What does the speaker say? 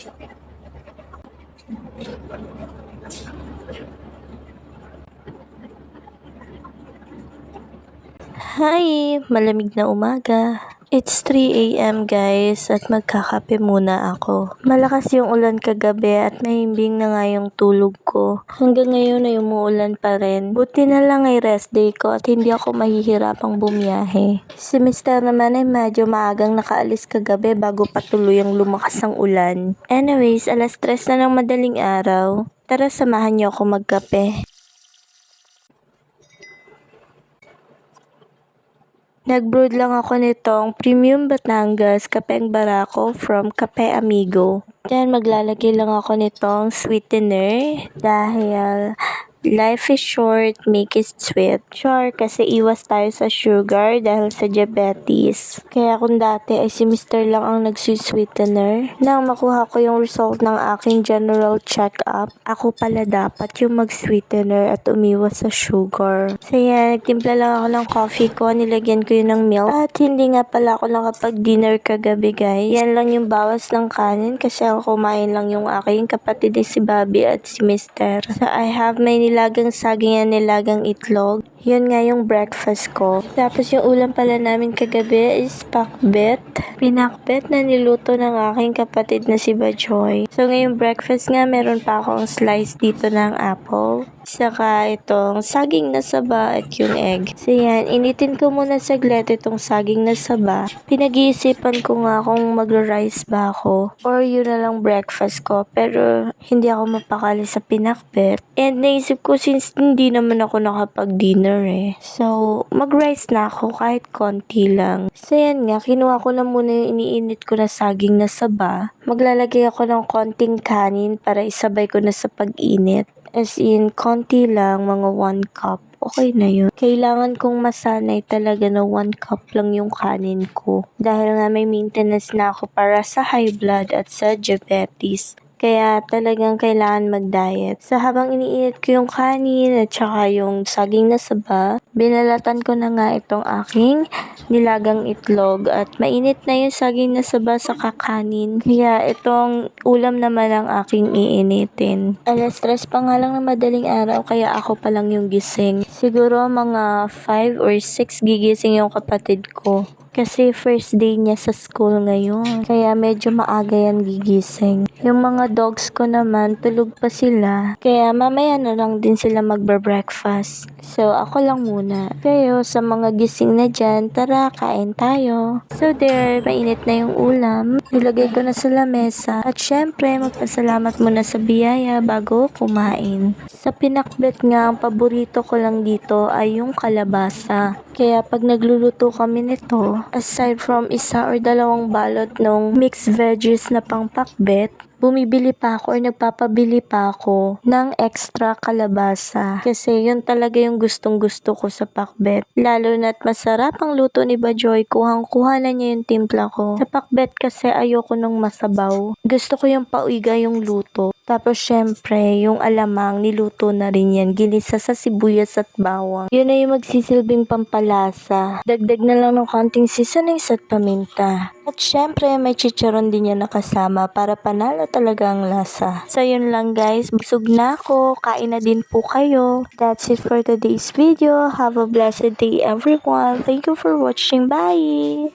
Hi! Malamig na umaga. It's 3 AM guys at magkakape muna ako. Malakas yung ulan kagabi at mahimbing na nga yung tulog ko. Hanggang ngayon ay umuulan pa rin. Buti na lang ay rest day ko at hindi ako mahihirapang bumiyahe. Si Mr. naman ay medyo maagang nakaalis kagabi bago patuloy ang lumakas ang ulan. Anyways, 3:00 na ng madaling araw. Tara, samahan niyo ako magkape. Nag-brewed lang ako nitong Premium Batangas Kapeng Barako from Cafe Amigo. Then maglalagay lang ako nitong sweetener dahil life is short, make it sweet. Sure, kasi iwas tayo sa sugar dahil sa diabetes. Kaya kung dati ay si Mr. lang ang nagsusweetener, nang makuha ko yung result ng aking general check-up, ako pala dapat yung mag-sweetener at umiwas sa sugar. So yan, nagtimpla lang ako ng coffee ko, nilagyan ko yun ng milk. At hindi nga pala ako nakapag-dinner kagabi guys. Yan lang yung bawas ng kanin kasi ako kumain lang yung aking kapatid si Bobby at si Mr. So I have my nilagang saging at nilagang itlog. Yun nga yung breakfast ko. Tapos yung ulam pala namin kagabi is pakbet. Pinakbet na niluto ng aking kapatid na si Bajoy. So ngayong breakfast nga meron pa akong slice dito ng apple. Saka itong saging na saba at yung egg. So yan, initin ko muna saglit itong saging na saba. Pinag-iisipan ko nga kung mag-rice ba ako or yun na lang breakfast ko. Pero hindi ako mapakali sa pinakbet. And naisip ko since hindi naman ako nakapag-dinner so mag-rice na ako kahit konti lang. So yan nga, kinuha ko na muna yung iniinit ko na saging na saba. Maglalagay ako ng konting kanin para isabay ko na sa pag-init. As in, konti lang, mga 1 cup. Okay na yun. Kailangan kong masanay talaga na 1 cup lang yung kanin ko. Dahil nga may maintenance na ako para sa high blood at sa diabetes. Kaya talagang kailangan mag-diet. So habang iniinit ko yung kanin at saka yung saging na saba, binalatan ko na nga itong aking nilagang itlog at mainit na yung saging na saba sa kakanin. Kaya itong ulam naman ang aking iinitin. 3:00 pa nga lang na madaling araw kaya ako pa lang yung gising. Siguro mga 5 or 6 gigising yung kapatid ko. Kasi first day niya sa school ngayon. Kaya medyo maaga yan gigising. Yung mga dogs ko naman, tulog pa sila. Kaya mamaya na lang din sila magbe-breakfast. So, ako lang muna. Kayo, sa mga gising na dyan, tara, kain tayo. So there, mainit na yung ulam. Nilagay ko na sa lamesa. At syempre, magpasalamat muna sa biyaya bago kumain. Sa pinakbet nga, ang paborito ko lang dito ay yung kalabasa. Kaya pag nagluluto kami nito, aside from 1 or 2 balot ng mixed veggies na pangpakbet, bumibili pa ako or nagpapabili pa ako ng extra kalabasa. Kasi yun talaga yung gustong gusto ko sa pakbet. Lalo na't masarap ang luto ni Bajoy, kuhang-kuha na niya yung timpla ko. Sa pakbet kasi ayoko nung masabaw. Gusto ko yung pauiga yung luto. Tapos syempre, yung alamang niluto na rin yan. Ginisa sa sibuyas at bawang. Yun na yung magsisilbing pampalasa. Dagdag na lang ng konting seasonings at paminta. At syempre, may chicharon din yan nakasama para panalo talaga ang lasa. So yun lang guys, busog na ako. Kain na din po kayo. That's it for today's video. Have a blessed day everyone. Thank you for watching. Bye!